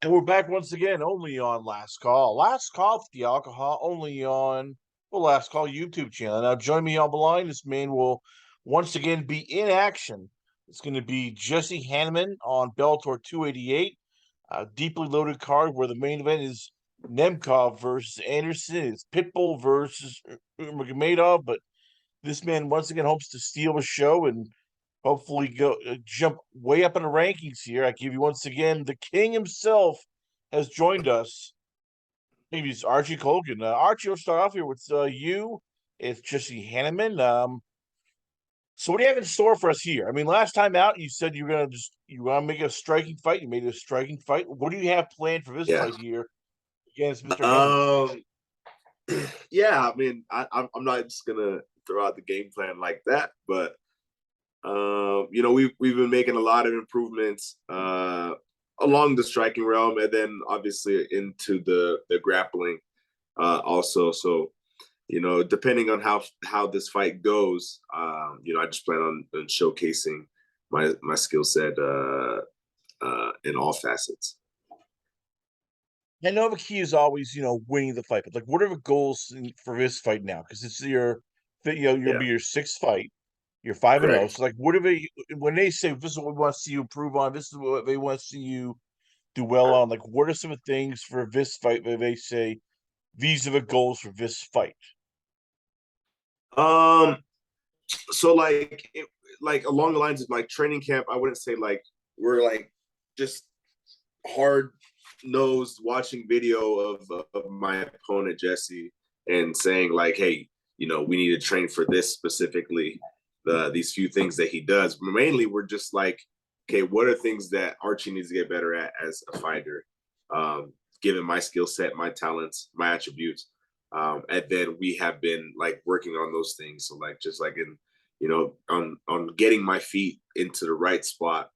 And we're back once again, only on Last Call. Last Call for the Alcohol, only on Last Call YouTube channel. Now, join me on the line. This man will once again be in action. It's going to be Jesse Hanneman on Bellator 288, a deeply loaded card where the main event is Nemkov versus Anderson. It's Pitbull versus Magomedov, but this man once again hopes to steal the show and hopefully go jump way up in the rankings here. I give you once again the king himself has joined us. Maybe it's Archie Colgan. Archie, let's start off here with you. It's Jesse Hanneman. So what do you have in store for us here? I mean, last time out you said you want to make a striking fight. You made a striking fight. What do you have planned for this Yeah. fight here against Mr. Hanneman? Um. Yeah. I mean, I'm not just gonna throw out the game plan like that, but we've been making a lot of improvements along the striking realm, and then obviously into the grappling also. So depending on how this fight goes, I just plan on showcasing my skill set in all facets. I know the key is always, winning the fight, but like, what are the goals for this fight now? Because it's you'll Yeah. be your sixth fight. You're 5-0. Correct. So, like, what are they when they say this is what we want to see you improve on? This is what they want to see you do well on. Like, what are some of the things for this fight where they say these are the goals for this fight? Um. So like along the lines of like training camp, I wouldn't say like we're like just hard nosed watching video of my opponent Jesse and saying like, hey, we need to train for this specifically, these few things that he does. But mainly we're just like, okay, what are things that Archie needs to get better at as a fighter, given my skill set, my talents, my attributes. And then we have been like working on those things. So like just like in, on getting my feet into the right spot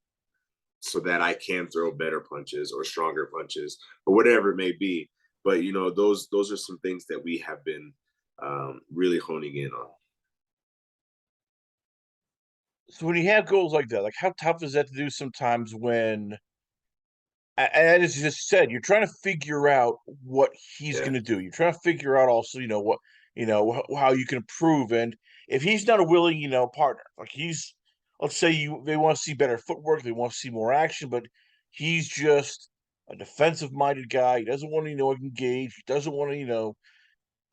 so that I can throw better punches or stronger punches or whatever it may be. But those are some things that we have been really honing in on. So when you have goals like that, like how tough is that to do sometimes when and as you just said, you're trying to figure out what he's Yeah, going to do. You're trying to figure out also, what, how you can improve. And if he's not a willing, partner, like let's say they want to see better footwork, they want to see more action, but he's just a defensive minded guy. He doesn't want to, engage. He doesn't want to,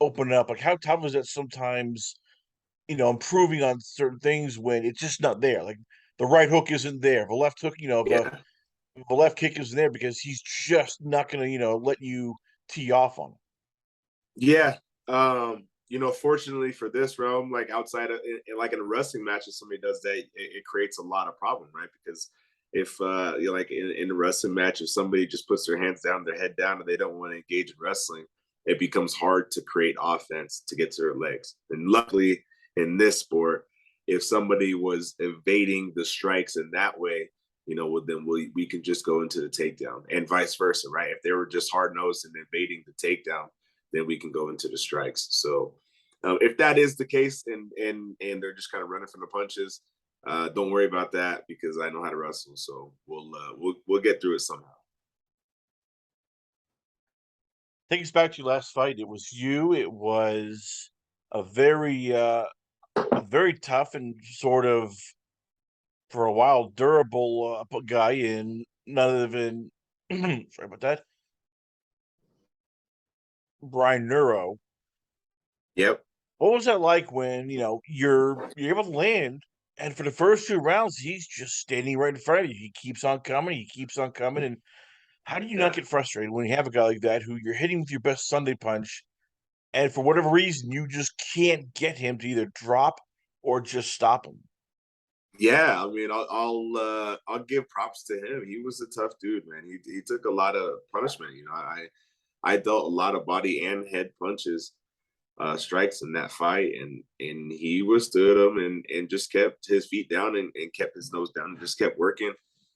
open up. Like how tough is that sometimes, improving on certain things when it's just not there. Like the right hook isn't there. The left hook, yeah, the left kick is there because he's just not going to, let you tee off on him. yeah. Fortunately for this realm, like outside of like in a wrestling match, if somebody does that, it creates a lot of problem, right? Because if like in a wrestling match, if somebody just puts their hands down, their head down, and they don't want to engage in wrestling, it becomes hard to create offense to get to their legs. And luckily, in this sport, if somebody was evading the strikes in that way, well, then we can just go into the takedown, and vice versa, right? If they were just hard nosed and evading the takedown, then we can go into the strikes. So if that is the case, and they're just kind of running from the punches, don't worry about that because I know how to wrestle. So we'll get through it somehow. Take us back to your last fight. It was you. It was a very tough and sort of for a while durable guy in none other than sorry about that, Brian Neuro. Yep. What was that like when you're able to land, and for the first two rounds he's just standing right in front of you? He keeps on coming, and how do you not Yeah. get frustrated when you have a guy like that who you're hitting with your best Sunday punch, and for whatever reason you just can't get him to either drop or just stop him? Yeah, I mean, I'll give props to him. He was a tough dude, man. He took a lot of punishment. I dealt a lot of body and head punches, strikes in that fight, and he withstood them and just kept his feet down and kept his nose down and just kept working,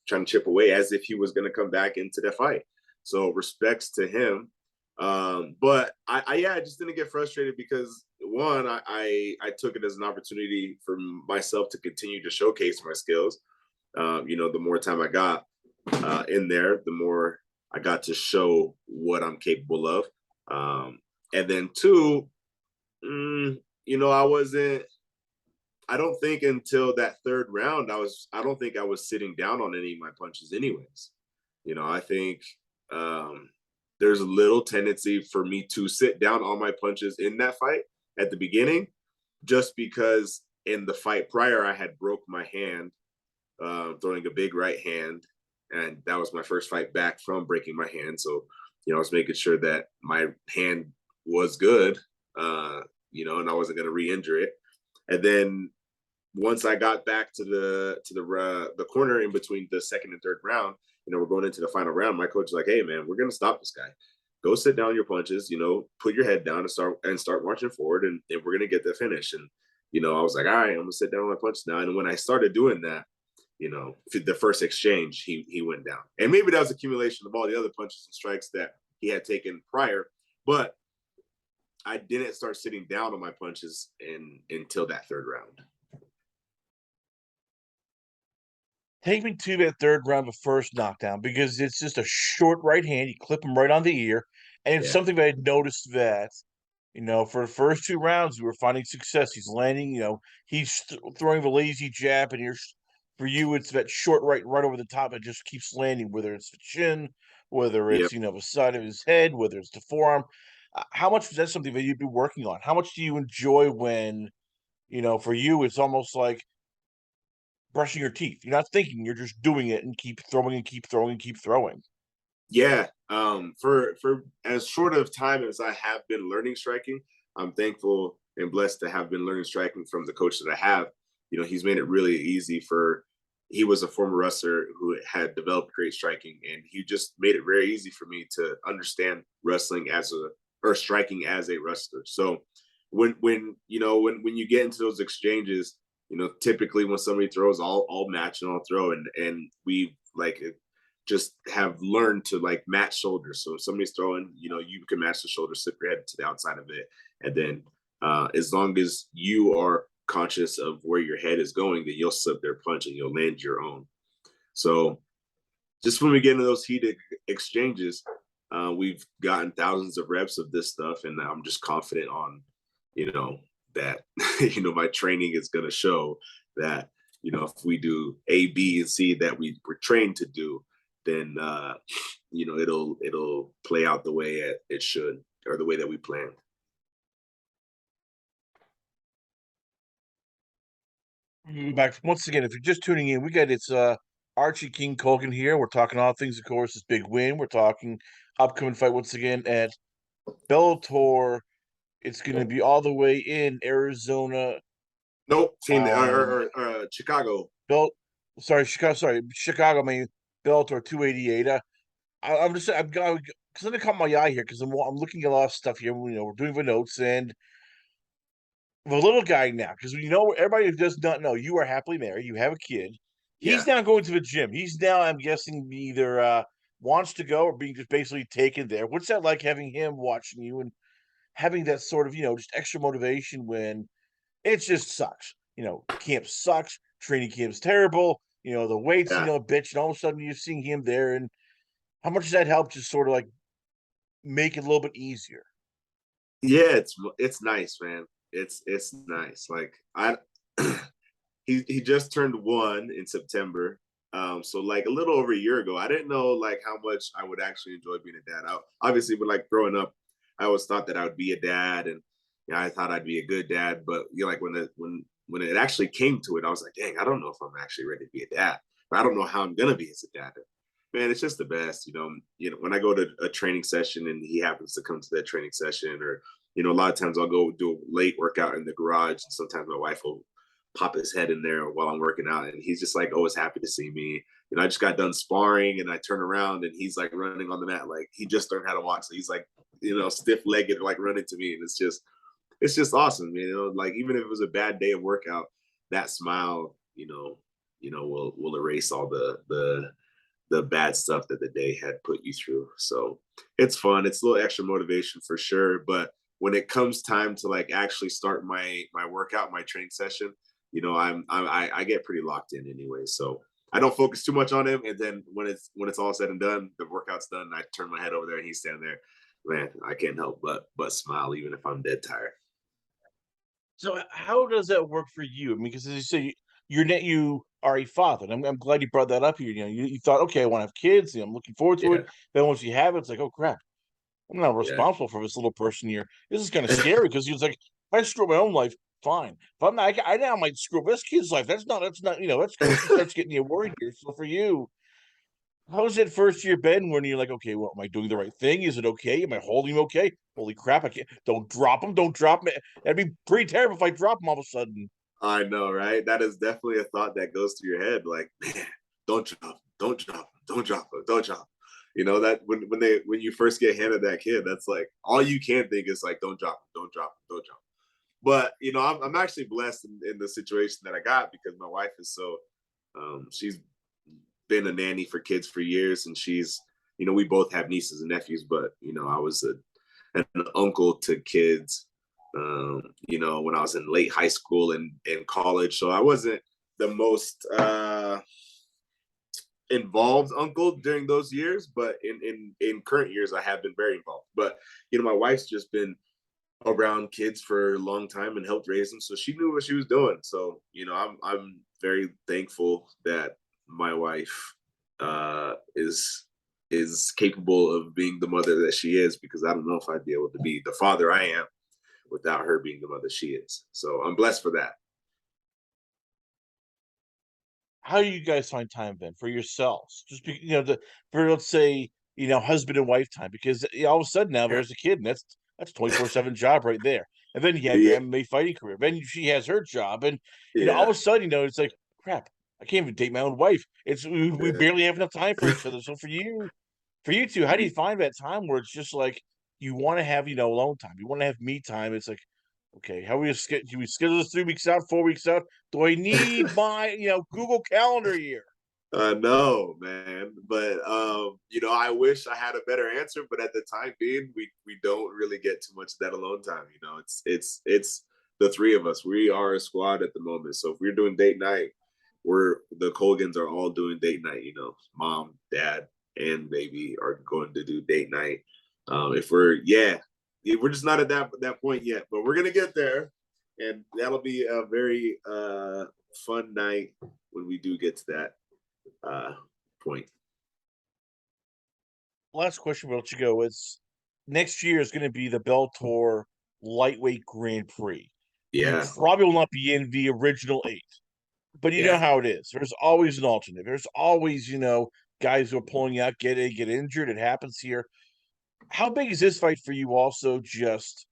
trying to chip away as if he was going to come back into the fight. So respects to him. But I just didn't get frustrated because one, I took it as an opportunity for myself to continue to showcase my skills. The more time I got in there, the more I got to show what I'm capable of. And then two, I don't think until that third round, I don't think I was sitting down on any of my punches anyways. I think there's a little tendency for me to sit down on my punches in that fight at the beginning, just because in the fight prior, I had broke my hand, throwing a big right hand. And that was my first fight back from breaking my hand. So, I was making sure that my hand was good, and I wasn't going to re-injure it. And then once I got back to the corner in between the second and third round, we're going into the final round. My coach is like, "Hey, man, we're going to stop this guy. Go sit down your punches. Put your head down and start marching forward, and we're going to get the finish." And I was like, "All right, I'm going to sit down on my punches now." And when I started doing that, the first exchange, he went down, and maybe that was accumulation of all the other punches and strikes that he had taken prior, but I didn't start sitting down on my punches until that third round. Take me to that third round of first knockdown, because it's just a short right hand. You clip him right on the ear. And it's something that I noticed that, for the first two rounds, we were finding success. He's landing, he's throwing the lazy jab, and for you, it's that short right over the top. It just keeps landing, whether it's the chin, whether it's, Yep. the side of his head, whether it's the forearm. How much is that something that you'd be working on? How much do you enjoy when, for you, it's almost like brushing your teeth? You're not thinking, you're just doing it and keep throwing and keep throwing and keep throwing. Yeah. For as short of time as I have been learning striking, I'm thankful and blessed to have been learning striking from the coach that I have. He's made it really easy he was a former wrestler who had developed great striking, and he just made it very easy for me to understand wrestling or striking as a wrestler. So when you get into those exchanges, typically when somebody throws, I'll match and I'll throw, and we just have learned to match shoulders. So if somebody's throwing, you can match the shoulder, slip your head to the outside of it. And then as long as you are conscious of where your head is going, then you'll slip their punch and you'll land your own. So just when we get into those heated exchanges, we've gotten thousands of reps of this stuff. And I'm just confident on, that, my training is going to show that, if we do A, B, and C that we were trained to do, then it'll play out the way it should, or the way that we planned. Back once again, if you're just tuning in, it's Archie King Colgan here. We're talking all things, of course, this big win. We're talking upcoming fight once again at Bellator. It's going to be all the way in Arizona. Nope, Chicago. Chicago. I mean, Bellator 288. I'm just, I'm going because let me caught my eye here, because I'm looking at a lot of stuff here. We're doing the notes, and the little guy now, because everybody who does not know, you are happily married, you have a kid. Yeah. He's now going to the gym. He's now, I'm guessing, either wants to go or being just basically taken there. What's that like, having him watching you and having that sort of, just extra motivation when it just sucks? Camp sucks, training camp's terrible, the weights, Yeah. bitch, and all of a sudden you're seeing him there. And how much does that help just sort of like make it a little bit easier? Yeah, it's nice, man. It's nice. Like he just turned 1 in September. So like a little over a year ago, I didn't know how much I would actually enjoy being a dad. Obviously, but growing up, I always thought that I would be a dad, and I thought I'd be a good dad. But when it actually came to it, I was like, dang, I don't know if I'm actually ready to be a dad. But I don't know how I'm gonna be as a dad. Man, it's just the best. When I go to a training session and he happens to come to that training session, or a lot of times I'll go do a late workout in the garage, and sometimes my wife will pop his head in there while I'm working out, and he's just always happy to see me. I just got done sparring, and I turn around and he's running on the mat, he just learned how to walk. So he's stiff legged, running to me, and it's just awesome. Even if it was a bad day of workout, that smile, will erase all the bad stuff that the day had put you through. So it's fun. It's a little extra motivation for sure. But when it comes time to actually start my workout, my training session, I get pretty locked in anyway. So I don't focus too much on him. And then when it's all said and done, the workout's done, I turn my head over there and he's standing there. Man, I can't help but smile even if I'm dead tired. So how does that work for you? I mean, because as you say, you are a father, and I'm glad you brought that up here. You thought, okay, I want to have kids. I'm looking forward to it. Yeah, Then once you have it, it's like, oh crap, I'm not yeah. responsible for this little person here. This is kind of scary because he was like, if I screw up my own life, fine. If I'm not, I now might screw up this kid's life. That's not, that's she starts getting you worried here. So for you, how was it first year, Ben, when you're like, okay, well, am I doing the right thing? Is it okay? Am I holding him okay? Holy crap, I can't, don't drop him, don't drop him. That'd be pretty terrible if I drop him all of a sudden. I know, right? That is definitely a thought that goes through your head. Like, man, don't drop him, don't drop him, don't drop him, don't drop him. That when you first get handed that kid, that's like all you can think is like, don't drop him, don't drop him, don't drop him. But I'm actually blessed in the situation that I got because my wife is so she's been a nanny for kids for years, and she's we both have nieces and nephews, but I was an uncle to kids when I was in late high school and college. So I wasn't the most involved uncle during those years, but in current years I have been very involved. But my wife's just been around kids for a long time and helped raise them, so she knew what she was doing. So I'm very thankful that my wife is capable of being the mother that she is, because I don't know if I'd be able to be the father I am without her being the mother she is. So I'm blessed for that. How do you guys find time, Ben, for yourselves? Just for, let's say, husband and wife time, because all of a sudden now there's a kid, and that's 24/7 job right there. And then you have your Yeah, MMA fighting career. Then she has her job, and all of yeah, a sudden, it's like, crap, I can't even date my own wife. It's we yeah. barely have enough time for each other. So for you two, how do you find that time where it's just like you want to have alone time, you want to have me time? It's like, okay, how do we schedule this 3 weeks out, 4 weeks out? Do I need my Google Calendar here? No, man. But I wish I had a better answer. But at the time being, we don't really get too much of that alone time. It's the three of us. We are a squad at the moment. So if we're doing date night, the Colgans are all doing date night. Mom, dad, and baby are going to do date night. If we're just not at that point yet, but we're gonna get there, and that'll be a very fun night when we do get to that point. Last question, we'll let you go. It's next year is going to be the Bellator Lightweight Grand Prix. You Yeah, probably will not be in the original 8, but you know yeah, how it is. There's always an alternate. There's always, guys who are pulling out, get injured. It happens here. How big is this fight for you? Also, just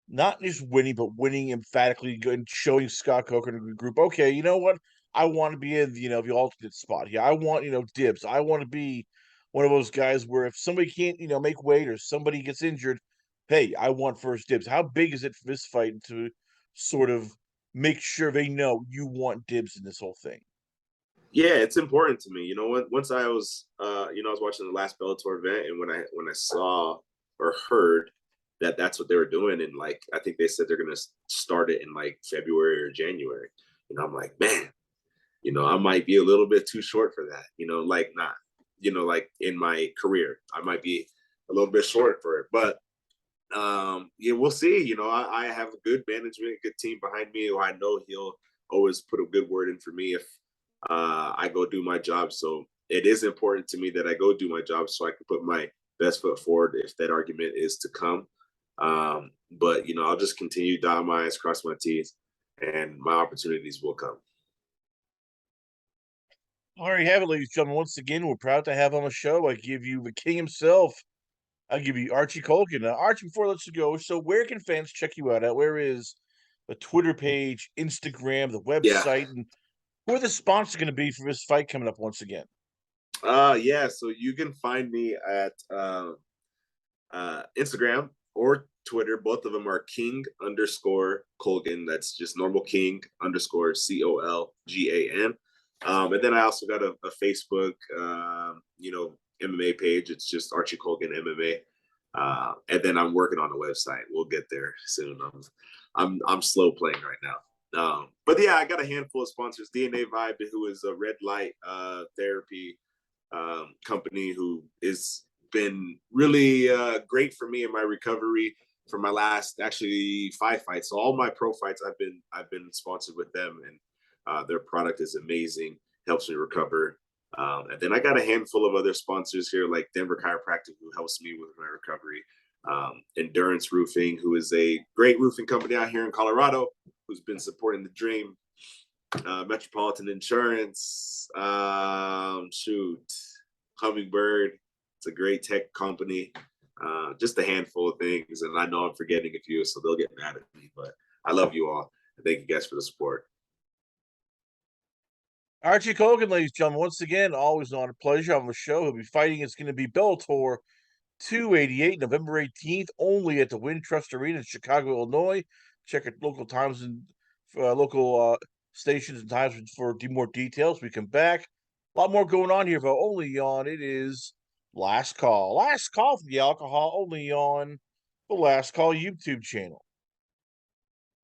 not just winning, but winning emphatically and showing Scott Coker and the group, okay, you know what? I want to be in, the alternate spot. Yeah, I want, dibs. I want to be one of those guys where if somebody can't, make weight or somebody gets injured, hey, I want first dibs. How big is it for this fight to sort of make sure they know you want dibs in this whole thing? yeah. It's important to me. Once I was, I was watching the last Bellator event, and when I saw or heard that that's what they were doing, and like I think they said they're gonna start it in like February or January, I'm like, man, I might be a little bit too short for that. Like not, like in my career, I might be a little bit short for it. But yeah, we'll see. I have a good management, good team behind me. Who I know he'll always put a good word in for me if I go do my job. So it is important to me that I go do my job so I can put my best foot forward if that argument is to come. But I'll just continue dot my I's, cross my T's, and my opportunities will come. All right, have it, ladies and gentlemen. Once again, we're proud to have on the show. I give you the king himself. I give you Archie Colgan. Archie, before I let you go, so where can fans check you out at? Where is the Twitter page, Instagram, the Yeah. website, and who are the sponsors going to be for this fight coming up once again? Yeah. So you can find me at Instagram or Twitter. Both of them are King_Colgan. That's just normal King_COLGAN. And then I also got a Facebook, MMA page. It's just Archie Colgan MMA. And then I'm working on a website. We'll get there soon. I'm slow playing right now. But yeah, I got a handful of sponsors. DNA Vibe, who is a red light therapy company, who has been really great for me in my recovery for my last actually 5 fights. So all my pro fights, I've been sponsored with them, and their product is amazing. Helps me recover. And then I got a handful of other sponsors here, like Denver Chiropractic, who helps me with my recovery. Endurance Roofing, who is a great roofing company out here in Colorado, who's been supporting the dream. Metropolitan Insurance, Hummingbird. It's a great tech company. Just a handful of things, and I know I'm forgetting a few, so they'll get mad at me. But I love you all, and thank you guys for the support. Archie Colgan, ladies and gentlemen, once again, always on a pleasure on the show. He'll be fighting. It's going to be Bellator 288, November 18th, only at the Wintrust Arena in Chicago, Illinois. Check at local times and local stations and times for more details. We come back. A lot more going on here, but only on it is Last Call. Last Call for the alcohol, only on the Last Call YouTube channel.